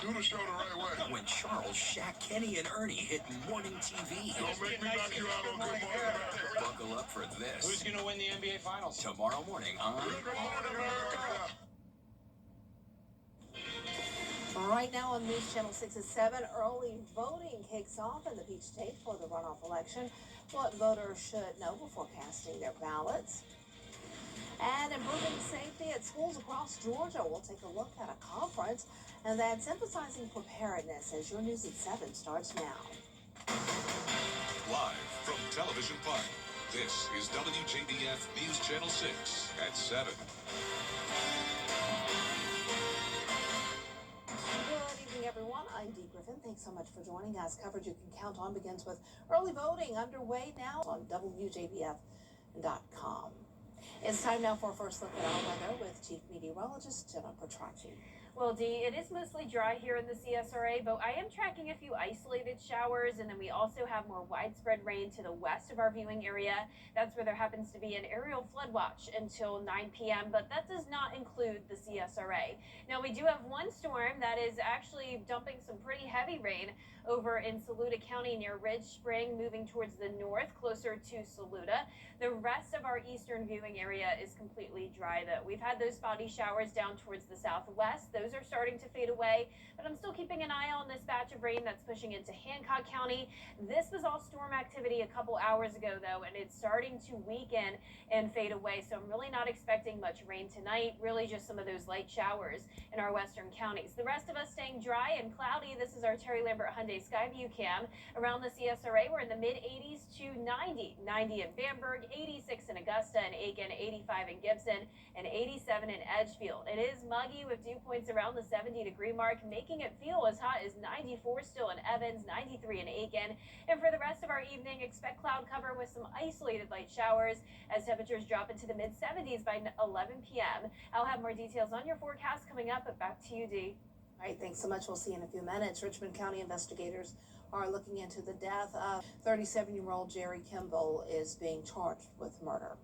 Do the show the right way. When Charles, Shaq, Kenny, and Ernie hit morning TV. Don't make me knock you out on Good Morning America. Buckle up for this. Who's going to win the NBA Finals? Tomorrow morning on Good Morning America. Right now on News Channel 6 at 7, early voting kicks off in the Peach State for the runoff election. What voters should know before casting their ballots. And improving safety at schools across Georgia. We'll take a look at a conference, and that's emphasizing preparedness as your News at 7 starts now. Live from Television Park, this is WJBF News Channel 6 at 7. Good evening, everyone. I'm Dee Griffin. Thanks so much for joining us. Coverage you can count on begins with early voting underway now on WJBF.com. It's time now for a first look at our weather with Chief Meteorologist Jenna Petracci. Well, Dee, it is mostly dry here in the CSRA, but I am tracking a few isolated showers, and then we also have more widespread rain to the west of our viewing area. That's where there happens to be an aerial flood watch until 9 p.m., but that does not include the CSRA. Now, we do have one storm that is actually dumping some pretty heavy rain over in Saluda County near Ridge Spring, moving towards the north, closer to Saluda. The rest of our eastern viewing area is completely dry, though. We've had those spotty showers down towards the southwest. Those are starting to fade away, but I'm still keeping an eye on this batch of rain that's pushing into Hancock County. This was all storm activity a couple hours ago, though, and it's starting to weaken and fade away, so I'm really not expecting much rain tonight, really just some of those light showers in our western counties. The rest of us staying dry and cloudy. This is our Terry Lambert Hyundai Skyview cam. Around the CSRA, we're in the mid-80s to 90. 90 in Bamberg, 86 in Augusta and Aiken, 85 in Gibson, and 87 in Edgefield. It is muggy with dew points around the 70-degree mark, making it feel as hot as 94 still in Evans, 93 in Aiken. And for the rest of our evening, expect cloud cover with some isolated light showers as temperatures drop into the mid-70s by 11 p.m. I'll have more details on your forecast coming up, but back to you, Dee. All right, thanks so much. We'll see you in a few minutes. Richmond County investigators are looking into the death of 37-year-old Jerry Kimball is being charged with murder.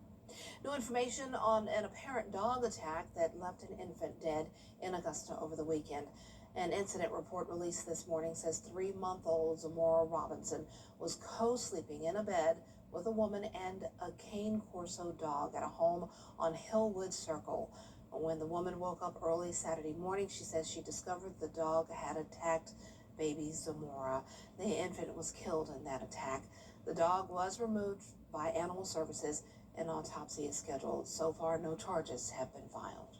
New information on an apparent dog attack that left an infant dead in Augusta over the weekend. An incident report released this morning says 3-month-old Zamora Robinson was co-sleeping in a bed with a woman and a cane corso dog at a home on Hillwood Circle. When the woman woke up early Saturday morning, she says she discovered the dog had attacked baby Zamora. The infant was killed in that attack. The dog was removed by Animal Services. An autopsy is scheduled. So far, no charges have been filed.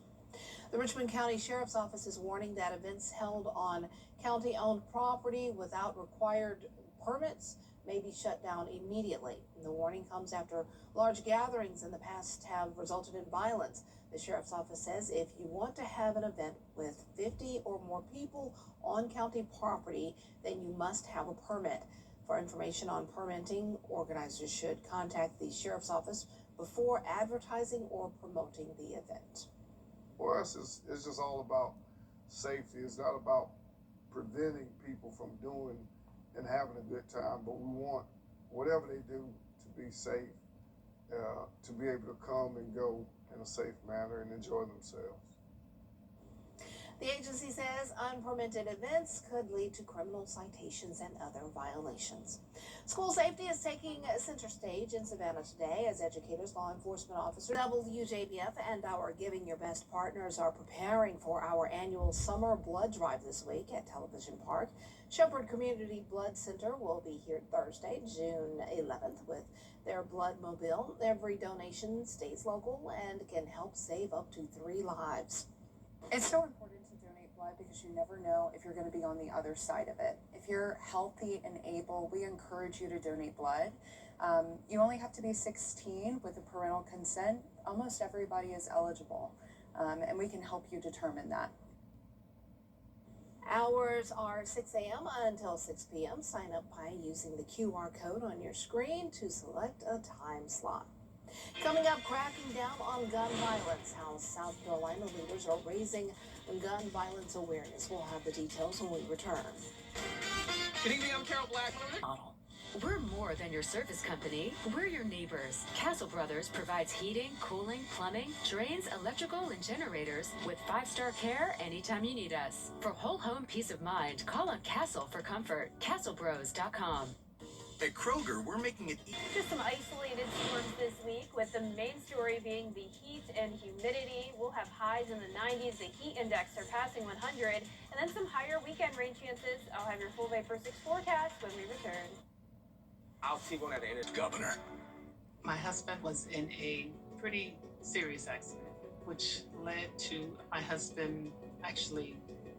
The Richmond County Sheriff's Office is warning that events held on county-owned property without required permits may be shut down immediately. The warning comes after large gatherings in the past have resulted in violence. The Sheriff's Office says if you want to have an event with 50 or more people on county property, then you must have a permit. For information on permitting, organizers should contact the Sheriff's Office before advertising or promoting the event. For us, it's just all about safety. It's not about preventing people from doing and having a good time, but we want whatever they do to be safe, to be able to come and go in a safe manner and enjoy themselves. The agency says unpermitted events could lead to criminal citations and other violations. School safety is taking center stage in Savannah today as educators, law enforcement officers, WJBF, and our Giving Your Best partners are preparing for our annual summer blood drive this week at Television Park. Shepherd Community Blood Center will be here Thursday, June 11th with their blood mobile. Every donation stays local and can help save up to 3 lives. It's so important to donate blood because you never know if you're going to be on the other side of it. If you're healthy and able, we encourage you to donate blood. You only have to be 16 with a parental consent. Almost everybody is eligible, and we can help you determine that. Hours are 6 a.m. until 6 p.m. Sign up by using the QR code on your screen to select a time slot. Coming up, cracking down on gun violence, how South Carolina leaders are raising gun violence awareness. We'll have the details when we return. Good evening, I'm Carol Black. We're more than your service company. We're your neighbors. Castle Brothers provides heating, cooling, plumbing, drains, electrical, and generators with 5-star care anytime you need us. For whole home peace of mind, call on Castle for comfort. CastleBros.com. At Kroger, we're making it Just some isolated storms this week, with the main story being the heat and humidity. We'll have highs in the 90s, the heat index surpassing 100, and then some higher weekend rain chances. I'll have your full Vapor 6 forecast when we return. I'll see one at the end. Governor. My husband was in a pretty serious accident, which led to my husband actually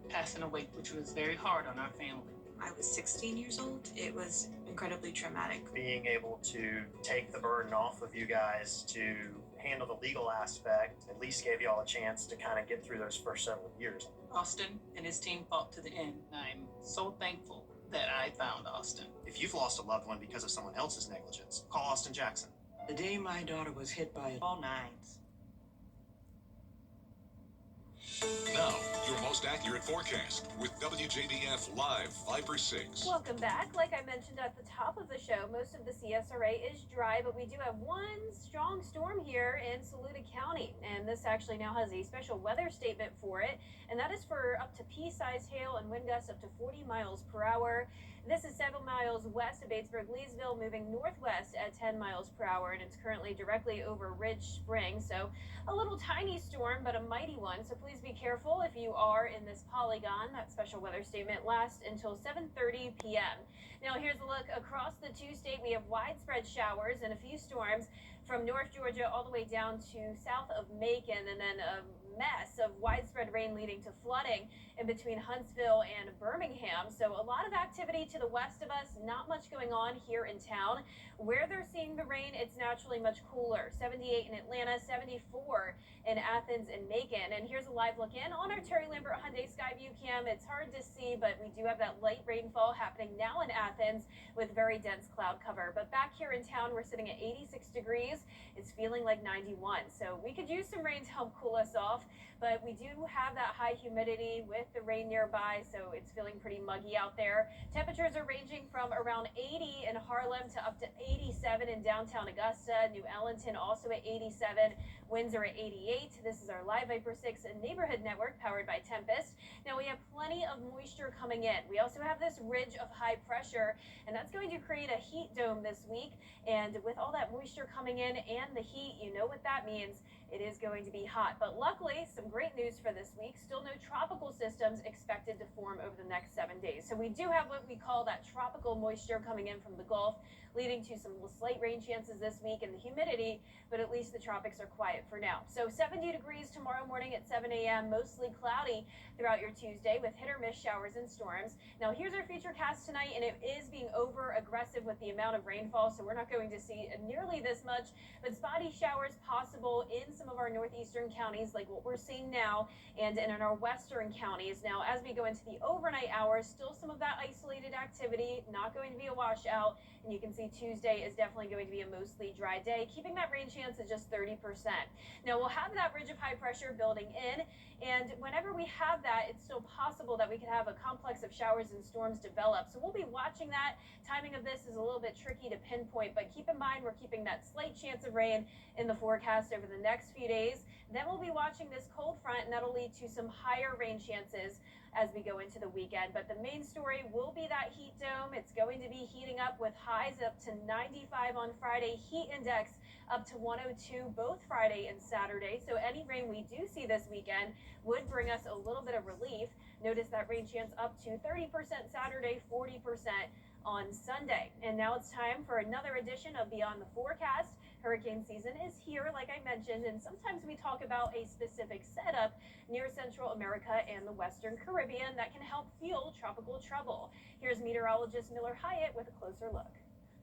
passing away, which was very hard on our family. I was 16 years old. It was incredibly traumatic. Being able to take the burden off of you guys to handle the legal aspect at least gave you all a chance to kind of get through those first several years. Austin and his team fought to the end. I'm so thankful that I found Austin. If you've lost a loved one because of someone else's negligence, call Austin Jackson. The day my daughter was hit by all nines. Now, your most accurate forecast with WJBF Live Viper 6. Welcome back. Like I mentioned at the top of the show, most of the CSRA is dry, but we do have one strong storm here in Saluda County. And this actually now has a special weather statement for it. And that is for up to pea-sized hail and wind gusts up to 40 miles per hour. This is 7 miles west of Batesburg-Leesville, moving northwest at 10 miles per hour, and it's currently directly over Ridge Spring. So a little tiny storm, but a mighty one. So please be careful if you are in this polygon. That special weather statement lasts until 7:30 p.m. Now here's a look across the two-state. We have widespread showers and a few storms from North Georgia all the way down to south of Macon, and then a mess of widespread rain leading to flooding in between Huntsville and Birmingham. So a lot of activity to the west of us, not much going on here in town. Where they're seeing the rain, it's naturally much cooler. 78 in Atlanta, 74 in Athens and Macon. And here's a live look in on our Terry Lambert Hyundai Skyview cam. It's hard to see, but we do have that light rainfall happening now in Athens with very dense cloud cover. But back here in town, we're sitting at 86 degrees. It's feeling like 91. So we could use some rain to help cool us off, but we do have that high humidity with the rain nearby, so it's feeling pretty muggy out there. Temperatures are ranging from around 80 in Harlem to up to 87 in downtown Augusta. New Ellington also at 87. Winds are at 88. This is our Live Viper 6 neighborhood network powered by Tempest. Now we have plenty of moisture coming in. We also have this ridge of high pressure, and that's going to create a heat dome this week. And with all that moisture coming in and the heat, you know what that means. It is going to be hot. But luckily, some great news for this week. Still no tropical systems expected to form over the next 7 days. So we do have what we call that tropical moisture coming in from the Gulf, leading to some slight rain chances this week and the humidity, but at least the tropics are quiet for now. So 70 degrees tomorrow morning at 7 a.m., mostly cloudy throughout your Tuesday with hit or miss showers and storms. Now here's our futurecast tonight, and it is being over aggressive with the amount of rainfall, so we're not going to see nearly this much, but spotty showers possible in some of our northeastern counties like what we're seeing now, and in our western counties. Now as we go into the overnight hours, still some of that isolated activity, not going to be a washout, and you can see Tuesday is definitely going to be a mostly dry day, keeping that rain chance at just 30%. Now we'll have that ridge of high pressure building in, and whenever we have that, it's still possible that we could have a complex of showers and storms develop. So we'll be watching that. Timing of this is a little bit tricky to pinpoint, but keep in mind we're keeping that slight chance of rain in the forecast over the next few days. Then we'll be watching this cold front, and that'll lead to some higher rain chances as we go into the weekend. But the main story will be that heat dome. It's going to be heating up with highs up to 95 on Friday, heat index up to 102 both Friday and Saturday. So any rain we do see this weekend would bring us a little bit of relief. Notice that rain chance up to 30% Saturday, 40% on Sunday. And now it's time for another edition of Beyond the Forecast. Hurricane season is here, like I mentioned, and sometimes we talk about a specific setup near Central America and the Western Caribbean that can help fuel tropical trouble. Here's meteorologist Miller Hyatt with a closer look.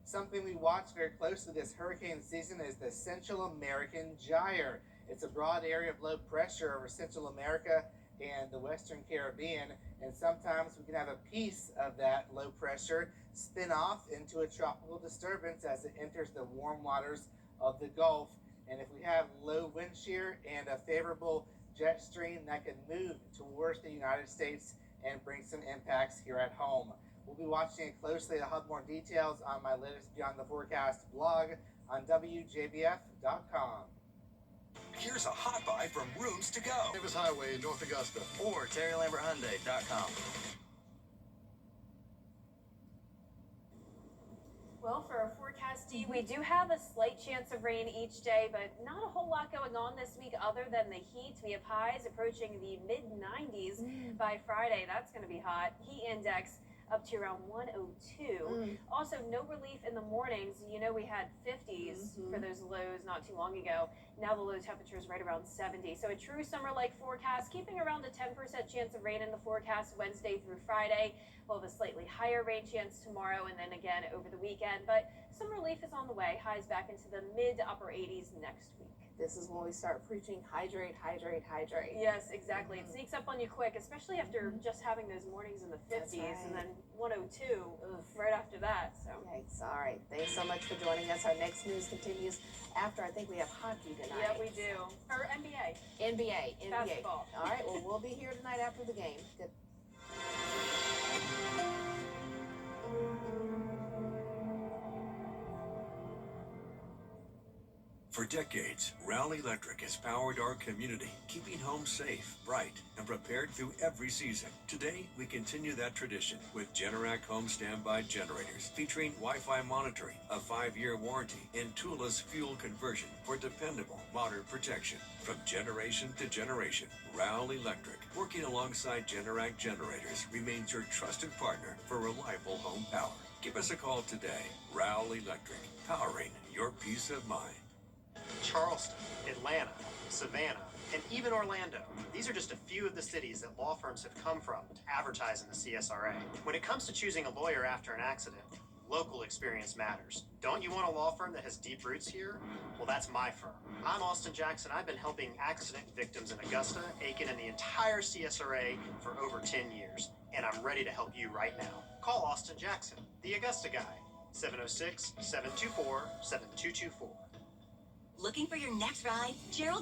Something we watch very closely this hurricane season is the Central American Gyre. It's a broad area of low pressure over Central America and the Western Caribbean, and sometimes we can have a piece of that low pressure spin off into a tropical disturbance as it enters the warm waters of the Gulf. And if we have low wind shear and a favorable jet stream, that can move towards the United States and bring some impacts here at home. We'll be watching it closely. I'll have more details on my latest Beyond the Forecast blog on WJBF.com. Here's a hot buy from Rooms to Go. Davis Highway in North Augusta. Or TerryLambertHyundai.com. Well, for our forecast, we do have a slight chance of rain each day, but not a whole lot going on this week other than the heat. We have highs approaching the mid-90s by Friday. That's going to be hot. Heat index up to around 102. Also, no relief in the mornings. You know, we had 50s for those lows not too long ago. Now the low temperature is right around 70. So a true summer-like forecast, keeping around a 10% chance of rain in the forecast Wednesday through Friday. We'll have a slightly higher rain chance tomorrow and then again over the weekend. But some relief is on the way. Highs back into the mid to upper 80s next week. This is when we start preaching hydrate, hydrate, hydrate. Yes, exactly. It sneaks up on you quick, especially after just having those mornings in the 50s and then 102 right after that. So. Yikes. All right. Thanks so much for joining us. Our next news continues after, I think we have hockey tonight. Yeah, we do. Or NBA. NBA. Basketball. All right. Well, we'll be here tonight after the game. Good. For decades, Rowley Electric has powered our community, keeping homes safe, bright, and prepared through every season. Today, we continue that tradition with Generac home standby generators, featuring Wi-Fi monitoring, a 5-year warranty, and toolless fuel conversion for dependable, modern protection. From generation to generation, Rowley Electric, working alongside Generac generators, remains your trusted partner for reliable home power. Give us a call today. Rowley Electric, powering your peace of mind. Charleston, Atlanta, Savannah, and even Orlando. These are just a few of the cities that law firms have come from to advertise in the CSRA. When it comes to choosing a lawyer after an accident, local experience matters. Don't you want a law firm that has deep roots here? Well, that's my firm. I'm Austin Jackson. I've been helping accident victims in Augusta, Aiken, and the entire CSRA for over 10 years. And I'm ready to help you right now. Call Austin Jackson, the Augusta guy, 706-724-7224. Looking for your next ride? Gerald